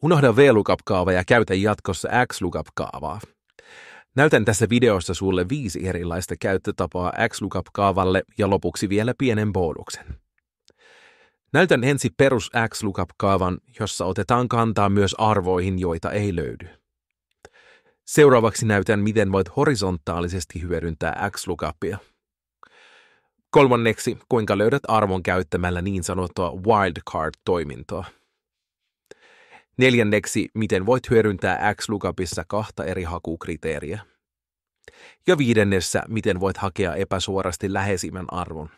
Unohda VLOOKUP-kaava ja käytä jatkossa XLOOKUP-kaavaa. Näytän tässä videossa sulle 5 erilaista käyttötapaa XLOOKUP-kaavalle ja lopuksi vielä pienen bonuksen. Näytän ensin perus XLOOKUP-kaavan, jossa otetaan kantaa myös arvoihin, joita ei löydy. Seuraavaksi näytän, miten voit horisontaalisesti hyödyntää XLOOKUPia. Kolmanneksi, kuinka löydät arvon käyttämällä niin sanottua wildcard-toimintoa. Neljänneksi, miten voit hyödyntää XLOOKUPissa 2 eri hakukriteeriä. Ja viidennessä, miten voit hakea epäsuorasti läheisimmän arvon.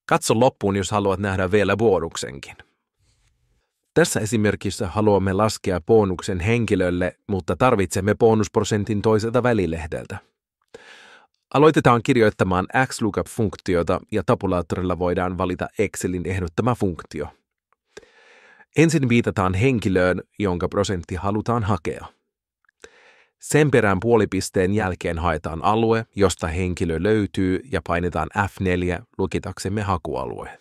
Katso loppuun, jos haluat nähdä vielä bonuksenkin. Tässä esimerkissä haluamme laskea bonuksen henkilölle, mutta tarvitsemme bonusprosentin toiselta välilehdeltä. Aloitetaan kirjoittamaan XLOOKUP-funktiota ja tabulaattorilla voidaan valita Excelin ehdottama funktio. Ensin viitataan henkilöön, jonka prosentti halutaan hakea. Sen perään puolipisteen jälkeen haetaan alue, josta henkilö löytyy ja painetaan F4 lukitaksemme hakualue.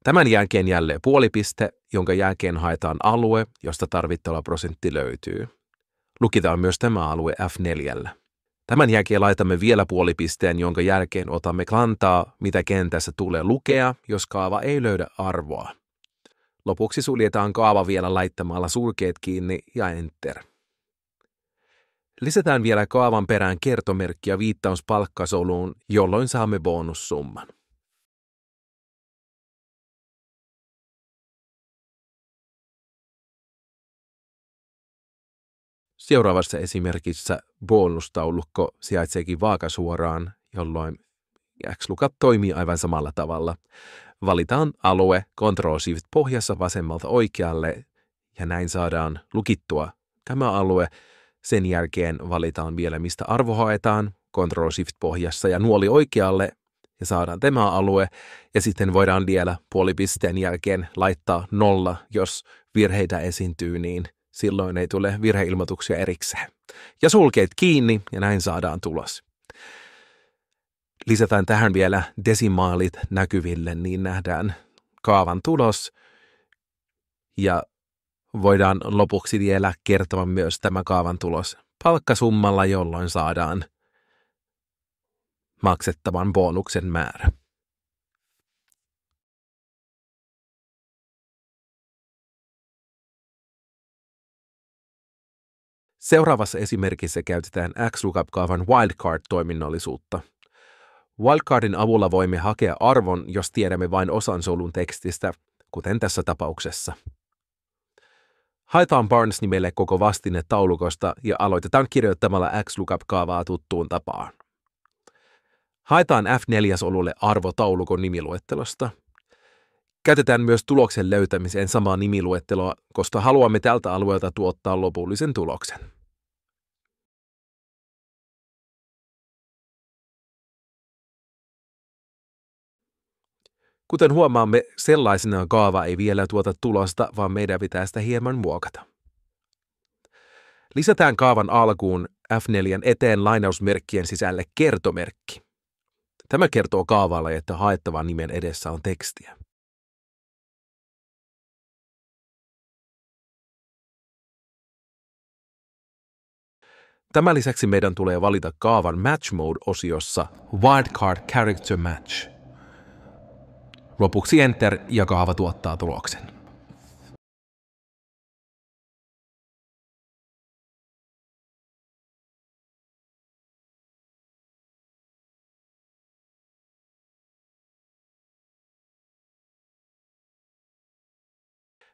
Tämän jälkeen jälleen puolipiste, jonka jälkeen haetaan alue, josta tarvittava prosentti löytyy. Lukitaan myös tämä alue F4. Tämän jälkeen laitamme vielä puolipisteen, jonka jälkeen otamme kantaa, mitä kentässä tulee lukea, jos kaava ei löydä arvoa. Lopuksi suljetaan kaava vielä laittamalla sulkeet kiinni ja Enter. Lisätään vielä kaavan perään kertomerkki ja viittaus palkkasoluun, jolloin saamme bonussumman. Seuraavassa esimerkissä bonustaulukko sijaitseekin vaakasuoraan, jolloin XLOOKUP toimii aivan samalla tavalla. Valitaan alue Ctrl-Shift pohjassa vasemmalta oikealle ja näin saadaan lukittua tämä alue. Sen jälkeen valitaan vielä mistä arvo haetaan Ctrl-Shift pohjassa ja nuoli oikealle ja saadaan tämä alue. Ja sitten voidaan vielä puolipisteen jälkeen laittaa 0, jos virheitä esiintyy, niin silloin ei tule virheilmoituksia erikseen. Ja sulkeet kiinni ja näin saadaan tulos. Lisätään tähän vielä desimaalit näkyville, niin nähdään kaavan tulos. Ja voidaan lopuksi vielä kertoa myös tämä kaavan tulos palkkasummalla, jolloin saadaan maksettavan bonuksen määrä. Seuraavassa esimerkissä käytetään XLOOKUP-kaavan wildcard-toiminnallisuutta. Wildcardin avulla voimme hakea arvon, jos tiedämme vain osan solun tekstistä, kuten tässä tapauksessa. Haetaan Barnes-nimelle koko vastine taulukosta ja aloitetaan kirjoittamalla XLOOKUP-kaavaa tuttuun tapaan. Haetaan F4-solulle arvo taulukon nimiluettelosta. Käytetään myös tuloksen löytämiseen samaa nimiluetteloa, koska haluamme tältä alueelta tuottaa lopullisen tuloksen. Kuten huomaamme, sellaisena kaava ei vielä tuota tulosta, vaan meidän pitää sitä hieman muokata. Lisätään kaavan alkuun F4 eteen lainausmerkkien sisälle kertomerkki. Tämä kertoo kaavalle, että haettavan nimen edessä on tekstiä. Tämän lisäksi meidän tulee valita kaavan Match Mode-osiossa Wildcard Character Match. Lopuksi Enter ja kaava tuottaa tuloksen.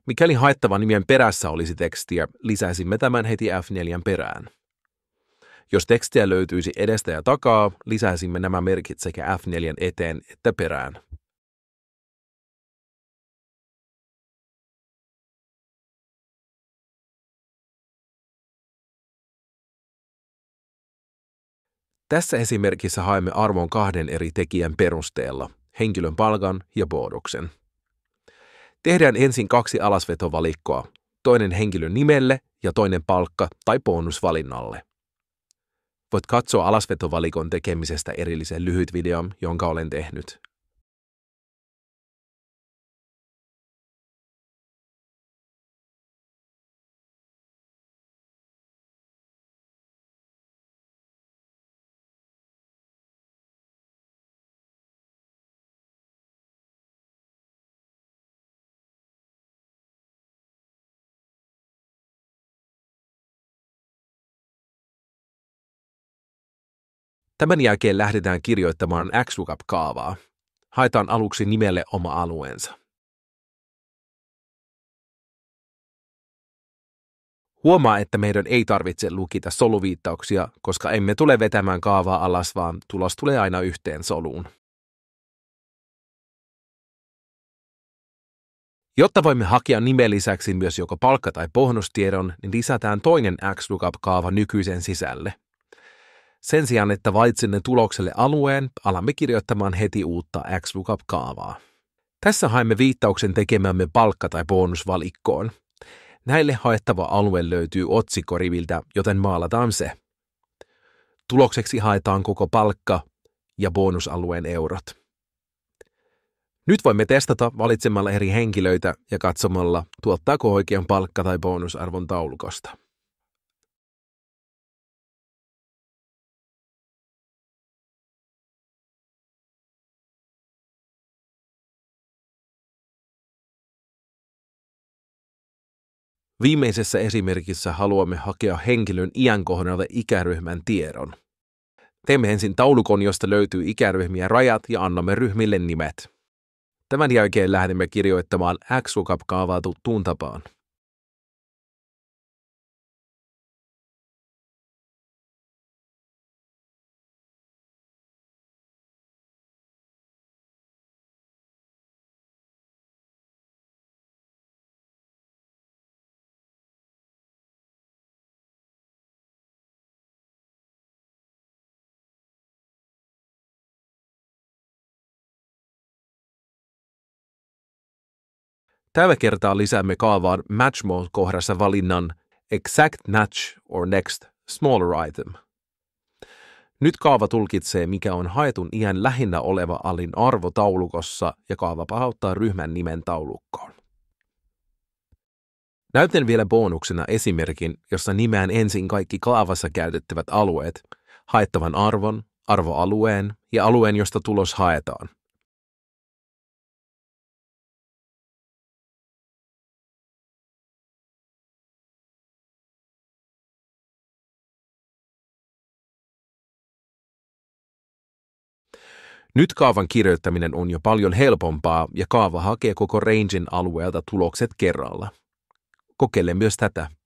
Mikäli haettavan nimen perässä olisi tekstiä, lisäisimme tämän heti F4 perään. Jos tekstiä löytyisi edestä ja takaa, lisäisimme nämä merkit sekä F4 eteen että perään. Tässä esimerkissä haemme arvon 2 eri tekijän perusteella, henkilön palkan ja bonuksen. Tehdään ensin 2 alasvetovalikkoa, toinen henkilön nimelle ja toinen palkka- tai bonusvalinnalle. Voit katsoa alasvetovalikon tekemisestä erillisen lyhyt videon, jonka olen tehnyt. Tämän jälkeen lähdetään kirjoittamaan XLOOKUP-kaavaa. Haetaan aluksi nimelle oma alueensa. Huomaa, että meidän ei tarvitse lukita soluviittauksia, koska emme tule vetämään kaavaa alas, vaan tulos tulee aina yhteen soluun. Jotta voimme hakea nimen lisäksi myös joko palkka- tai bonustiedon, niin lisätään toinen XLOOKUP-kaava nykyisen sisälle. Sen sijaan, että valitsemme tulokselle alueen, alamme kirjoittamaan heti uutta XLOOKUP-kaavaa. Tässä haemme viittauksen tekemämme palkka- tai bonusvalikkoon. Näille haettava alue löytyy otsikkoriviltä, joten maalataan se. Tulokseksi haetaan koko palkka- ja bonusalueen eurot. Nyt voimme testata valitsemalla eri henkilöitä ja katsomalla, tuottaako oikean palkka- tai bonusarvon taulukosta. Viimeisessä esimerkissä haluamme hakea henkilön iän kohdalta ikäryhmän tiedon. Teemme ensin taulukon, josta löytyy ikäryhmiä rajat ja annamme ryhmille nimet. Tämän jälkeen lähdemme kirjoittamaan XLOOKUP-kaavaa tuttuun tapaan. Tällä kertaa lisäämme kaavaan Match Mode-kohdassa valinnan Exact Match or Next Smaller Item. Nyt kaava tulkitsee, mikä on haetun iän lähinnä oleva alin arvo taulukossa ja kaava pahauttaa ryhmän nimen taulukkoon. Näytän vielä bonuksena esimerkin, jossa nimeän ensin kaikki kaavassa käytettävät alueet, haettavan arvon, arvoalueen ja alueen, josta tulos haetaan. Nyt kaavan kirjoittaminen on jo paljon helpompaa ja kaava hakee koko rangen alueelta tulokset kerralla. Kokeile myös tätä.